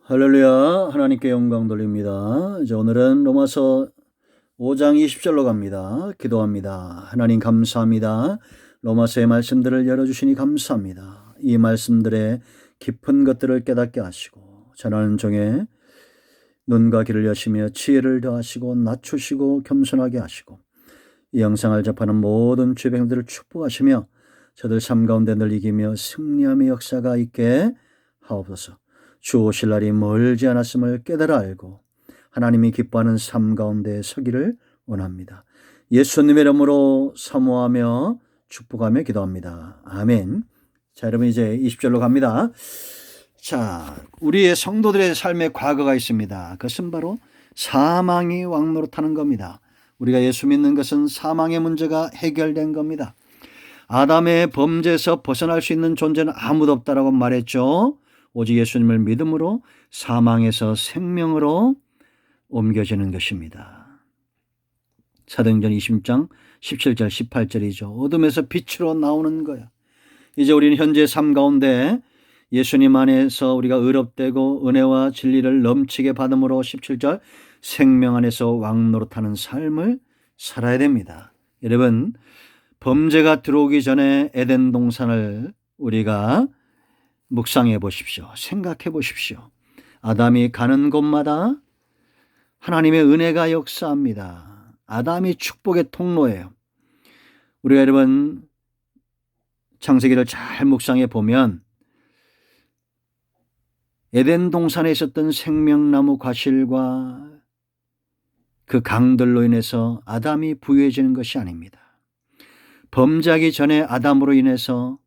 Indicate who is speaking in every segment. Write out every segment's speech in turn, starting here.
Speaker 1: 할렐루야. 하나님께 영광 돌립니다. 이제 오늘은 로마서 5장 20절로 갑니다. 기도합니다. 하나님 감사합니다. 로마서의 말씀들을 열어주시니 감사합니다. 이 말씀들의 깊은 것들을 깨닫게 하시고 전하는 종의 눈과 귀를 여시며 지혜를 더하시고 낮추시고 겸손하게 하시고 이 영상을 접하는 모든 주병들을 축복하시며 저들 삶 가운데 늘 이기며 승리함의 역사가 있게 하옵소서. 주 오실 날이 멀지 않았음을 깨달아 알고 하나님이 기뻐하는 삶 가운데 서기를 원합니다. 예수님의 이름으로 사모하며 축복하며 기도합니다. 아멘. 자, 여러분 이제 20절로 갑니다. 자, 우리의 성도들의 삶의 과거가 있습니다. 그것은 바로 사망이 왕노릇하는 겁니다. 우리가 예수 믿는 것은 사망의 문제가 해결된 겁니다. 아담의 범죄에서 벗어날 수 있는 존재는 아무도 없다라고 말했죠. 오직 예수님을 믿음으로 사망에서 생명으로 옮겨지는 것입니다. 사도행전 20장 17절 18절이죠. 어둠에서 빛으로 나오는 거야. 이제 우리는 현재 삶 가운데 예수님 안에서 우리가 의롭되고 은혜와 진리를 넘치게 받음으로 17절 생명 안에서 왕노릇하는 삶을 살아야 됩니다. 여러분, 범죄가 들어오기 전에 에덴 동산을 우리가 묵상해 보십시오. 생각해 보십시오. 아담이 가는 곳마다 하나님의 은혜가 역사합니다. 아담이 축복의 통로예요. 우리가 여러분 창세기를 잘 묵상해 보면 에덴 동산에 있었던 생명나무 과실과 그 강들로 인해서 아담이 부유해지는 것이 아닙니다. 범죄하기 전에 아담으로 인해서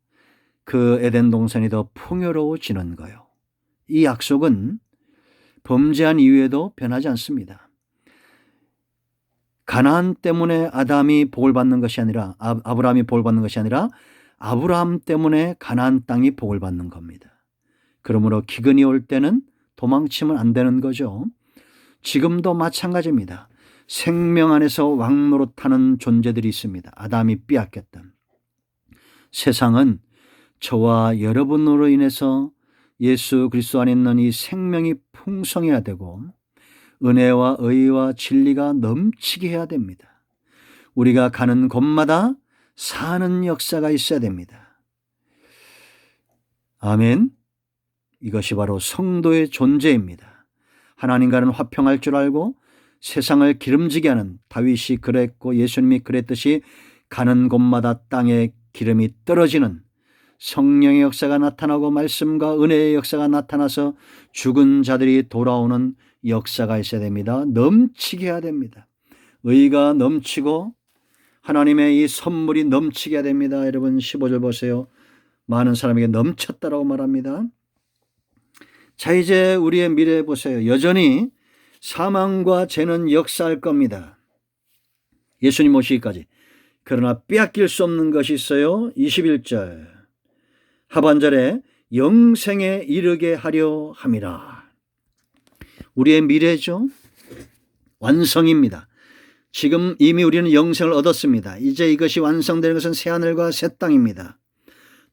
Speaker 1: 그 에덴 동산이 더 풍요로워지는 거예요. 이 약속은 범죄한 이후에도 변하지 않습니다. 가나안 때문에 아담이 복을 받는 것이 아니라 아브라함이 복을 받는 것이 아니라 아브라함 때문에 가나안 땅이 복을 받는 겁니다. 그러므로 기근이 올 때는 도망치면 안 되는 거죠. 지금도 마찬가지입니다. 생명 안에서 왕노릇하는 존재들이 있습니다. 아담이 빼앗겼던. 세상은 저와 여러분으로 인해서 예수 그리스도 안에 있는 이 생명이 풍성해야 되고 은혜와 의와 진리가 넘치게 해야 됩니다. 우리가 가는 곳마다 사는 역사가 있어야 됩니다. 아멘. 이것이 바로 성도의 존재입니다. 하나님과는 화평할 줄 알고 세상을 기름지게 하는 다윗이 그랬고 예수님이 그랬듯이 가는 곳마다 땅에 기름이 떨어지는 성령의 역사가 나타나고 말씀과 은혜의 역사가 나타나서 죽은 자들이 돌아오는 역사가 있어야 됩니다. 넘치게 해야 됩니다. 의가 넘치고 하나님의 이 선물이 넘치게 해야 됩니다. 여러분 15절 보세요. 많은 사람에게 넘쳤다라고 말합니다. 자, 이제 우리의 미래 보세요. 여전히 사망과 죄는 역사할 겁니다. 예수님 오시기까지. 그러나 빼앗길 수 없는 것이 있어요. 21절. 하반절에 영생에 이르게 하려 함이라. 우리의 미래죠. 완성입니다. 지금 이미 우리는 영생을 얻었습니다. 이제 이것이 완성되는 것은 새하늘과 새 땅입니다.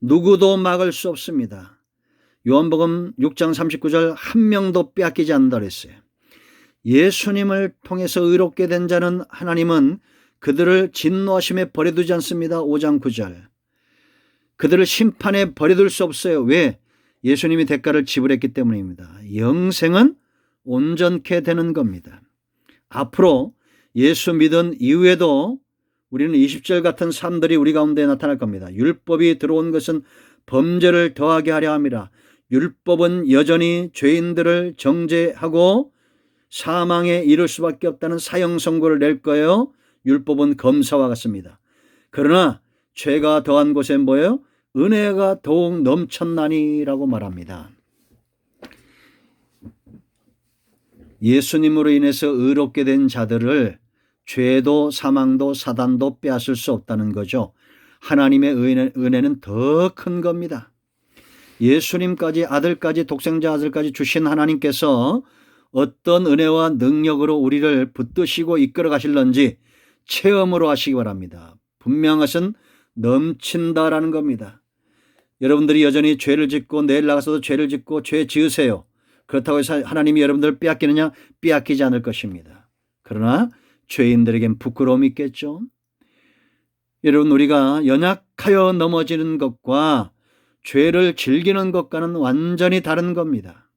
Speaker 1: 누구도 막을 수 없습니다. 요한복음 6장 39절 한 명도 빼앗기지 않는다 그랬어요. 예수님을 통해서 의롭게 된 자는 하나님은 그들을 진노하심에 버려두지 않습니다. 5장 9절. 그들을 심판에 버려둘 수 없어요. 왜? 예수님이 대가를 지불했기 때문입니다. 영생은 온전케 되는 겁니다. 앞으로 예수 믿은 이후에도 우리는 20절 같은 삶들이 우리 가운데 나타날 겁니다. 율법이 들어온 것은 범죄를 더하게 하려 함이라. 율법은 여전히 죄인들을 정죄하고 사망에 이를 수밖에 없다는 사형 선고를 낼 거예요. 율법은 검사와 같습니다. 그러나 죄가 더한 곳에 뭐예요? 은혜가 더욱 넘쳤나니라고 말합니다. 예수님으로 인해서 의롭게 된 자들을 죄도 사망도 사단도 빼앗을 수 없다는 거죠. 하나님의 은혜는 더 큰 겁니다. 예수님까지 아들까지 독생자 아들까지 주신 하나님께서 어떤 은혜와 능력으로 우리를 붙드시고 이끌어 가실런지 체험으로 하시기 바랍니다. 분명한 것은 넘친다라는 겁니다. 여러분들이 여전히 죄를 짓고 내일 나가서도 죄를 짓고 죄 지으세요. 그렇다고 해서 하나님이 여러분들을 빼앗기느냐? 빼앗기지 않을 것입니다. 그러나 죄인들에겐 부끄러움이 있겠죠. 여러분, 우리가 연약하여 넘어지는 것과 죄를 즐기는 것과는 완전히 다른 겁니다.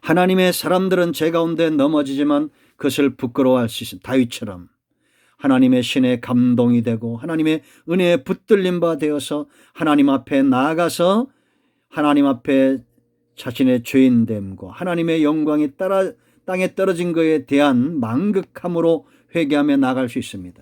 Speaker 1: 하나님의 사람들은 죄 가운데 넘어지지만 그것을 부끄러워할 수 있습니다. 다윗처럼 하나님의 신에 감동이 되고 하나님의 은혜에 붙들린 바 되어서 하나님 앞에 나아가서 하나님 앞에 자신의 죄인됨과 하나님의 영광이 땅에 떨어진 것에 대한 망극함으로 회개하며 나아갈 수 있습니다.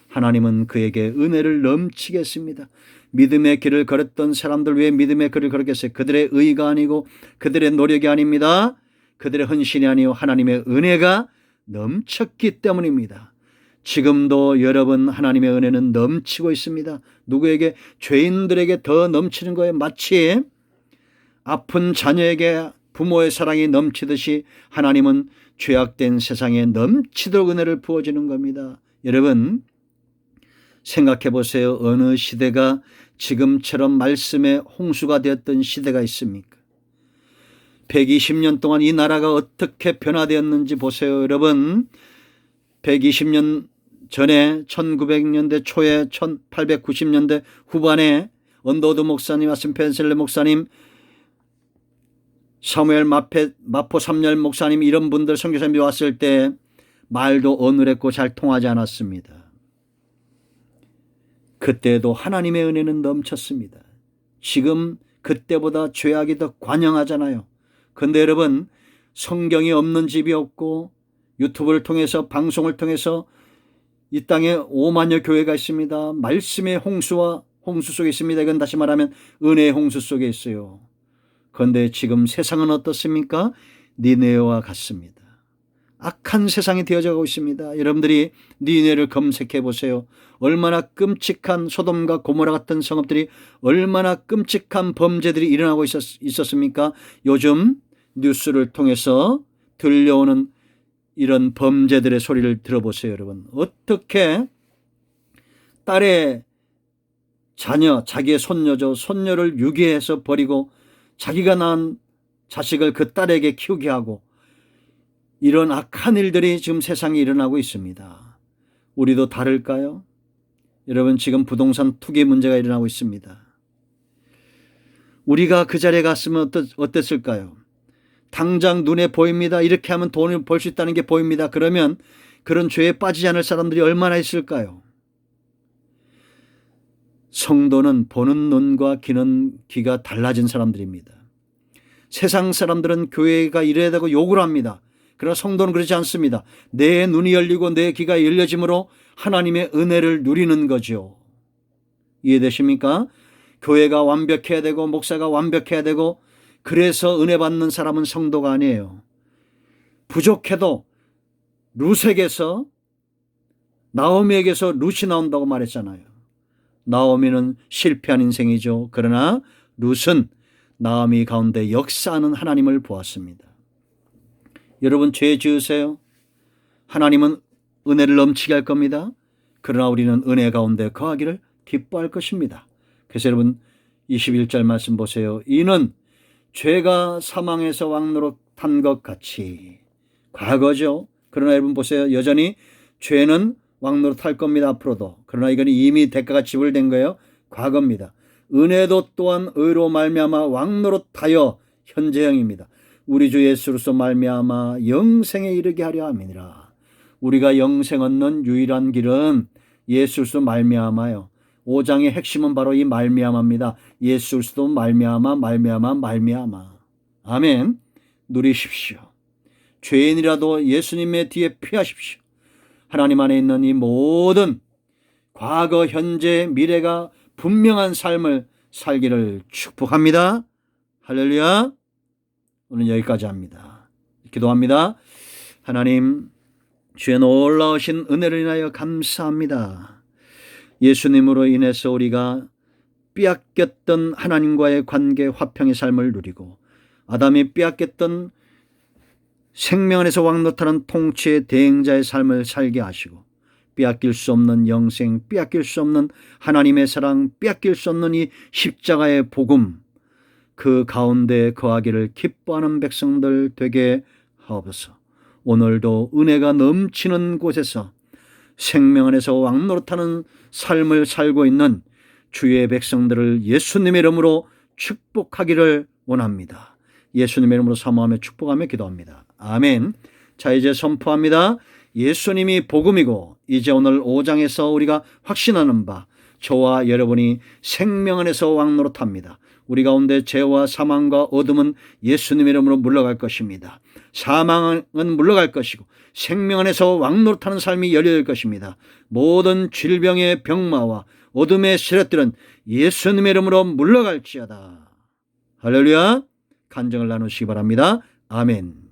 Speaker 1: 하나님은 그에게 은혜를 넘치게 했습니다. 믿음의 길을 걸었던 사람들 왜 믿음의 길을 걸었겠어요? 그들의 의가 아니고 그들의 노력이 아닙니다. 그들의 헌신이 아니요 하나님의 은혜가 넘쳤기 때문입니다. 지금도 여러분 하나님의 은혜는 넘치고 있습니다. 누구에게? 죄인들에게 더 넘치는 거예요. 마치 아픈 자녀에게 부모의 사랑이 넘치듯이 하나님은 죄악된 세상에 넘치도록 은혜를 부어주는 겁니다. 여러분 생각해 보세요. 어느 시대가 지금처럼 말씀의 홍수가 되었던 시대가 있습니까? 120년 동안 이 나라가 어떻게 변화되었는지 보세요. 여러분 120년 전에 1900년대 초에 1890년대 후반에 언더우드 목사님, 아스펜셀러 목사님, 사무엘 마포 삼열 목사님 이런 분들 선교사님이 왔을 때 말도 어눌했고 잘 통하지 않았습니다. 그때도 하나님의 은혜는 넘쳤습니다. 지금 그때보다 죄악이 더 관영하잖아요. 그런데 여러분 성경이 없는 집이 없고 유튜브를 통해서 방송을 통해서 이 땅에 5만여 교회가 있습니다. 말씀의 홍수 속에 있습니다. 이건 다시 말하면 은혜의 홍수 속에 있어요. 그런데 지금 세상은 어떻습니까? 니네와 같습니다. 악한 세상이 되어져가고 있습니다. 여러분들이 니네를 검색해 보세요. 얼마나 끔찍한 소돔과 고모라 같은 성읍들이 얼마나 끔찍한 범죄들이 일어나고 있었습니까? 요즘 뉴스를 통해서 들려오는 이런 범죄들의 소리를 들어보세요. 여러분 어떻게 딸의 자녀, 자기의 손녀를 유괴해서 버리고 자기가 낳은 자식을 그 딸에게 키우게 하고 이런 악한 일들이 지금 세상에 일어나고 있습니다. 우리도 다를까요? 여러분 지금 부동산 투기 문제가 일어나고 있습니다. 우리가 그 자리에 갔으면 어땠을까요? 당장 눈에 보입니다. 이렇게 하면 돈을 벌 수 있다는 게 보입니다. 그러면 그런 죄에 빠지지 않을 사람들이 얼마나 있을까요? 성도는 보는 눈과 귀는 귀가 달라진 사람들입니다. 세상 사람들은 교회가 이래야 되고 욕을 합니다. 그러나 성도는 그렇지 않습니다. 내 눈이 열리고 내 귀가 열려짐으로 하나님의 은혜를 누리는 거죠. 이해되십니까? 교회가 완벽해야 되고 목사가 완벽해야 되고 그래서 은혜 받는 사람은 성도가 아니에요. 부족해도 룻에게서 나오미에게서 룻이 나온다고 말했잖아요. 나오미는 실패한 인생이죠. 그러나 룻은 나오미 가운데 역사하는 하나님을 보았습니다. 여러분 죄 지으세요. 하나님은 은혜를 넘치게 할 겁니다. 그러나 우리는 은혜 가운데 거하기를 기뻐할 것입니다. 그래서 여러분 21절 말씀 보세요. 이는 죄가 사망에서 왕노릇한 것 같이 과거죠. 그러나 여러분 보세요. 여전히 죄는 왕노릇할 겁니다. 앞으로도. 그러나 이건 이미 대가가 지불된 거예요. 과거입니다. 은혜도 또한 의로 말미암아 왕노릇하여 현재형입니다. 우리 주 예수로서 말미암아 영생에 이르게 하려 함이니라. 우리가 영생 얻는 유일한 길은 예수로서 말미암아요. 5장의 핵심은 바로 이 말미암아입니다. 예수로서 말미암아. 아멘. 누리십시오. 죄인이라도 예수님의 뒤에 피하십시오. 하나님 안에 있는 이 모든 과거, 현재, 미래가 분명한 삶을 살기를 축복합니다. 할렐루야. 오늘 여기까지 합니다. 기도합니다. 하나님, 주의 놀라우신 은혜를 인하여 감사합니다. 예수님으로 인해서 우리가 빼앗겼던 하나님과의 관계 화평의 삶을 누리고 아담이 빼앗겼던 생명 안에서 왕노릇하는 통치의 대행자의 삶을 살게 하시고 빼앗길 수 없는 영생, 빼앗길 수 없는 하나님의 사랑, 빼앗길 수 없는 이 십자가의 복음, 그 가운데 거하기를 기뻐하는 백성들 되게 하옵소서. 오늘도 은혜가 넘치는 곳에서 생명 안에서 왕노릇하는 삶을 살고 있는 주의 백성들을 예수님의 이름으로 축복하기를 원합니다. 예수님의 이름으로 사모하며 축복하며 기도합니다. 아멘. 자, 이제 선포합니다. 예수님이 복음이고 이제 오늘 5장에서 우리가 확신하는 바 저와 여러분이 생명 안에서 왕노릇합니다. 우리 가운데 죄와 사망과 어둠은 예수님의 이름으로 물러갈 것입니다. 사망은 물러갈 것이고 생명 안에서 왕노릇하는 삶이 열려질 것입니다. 모든 질병의 병마와 어둠의 세력들은 예수님의 이름으로 물러갈지어다. 할렐루야. 간증을 나누시기 바랍니다. 아멘.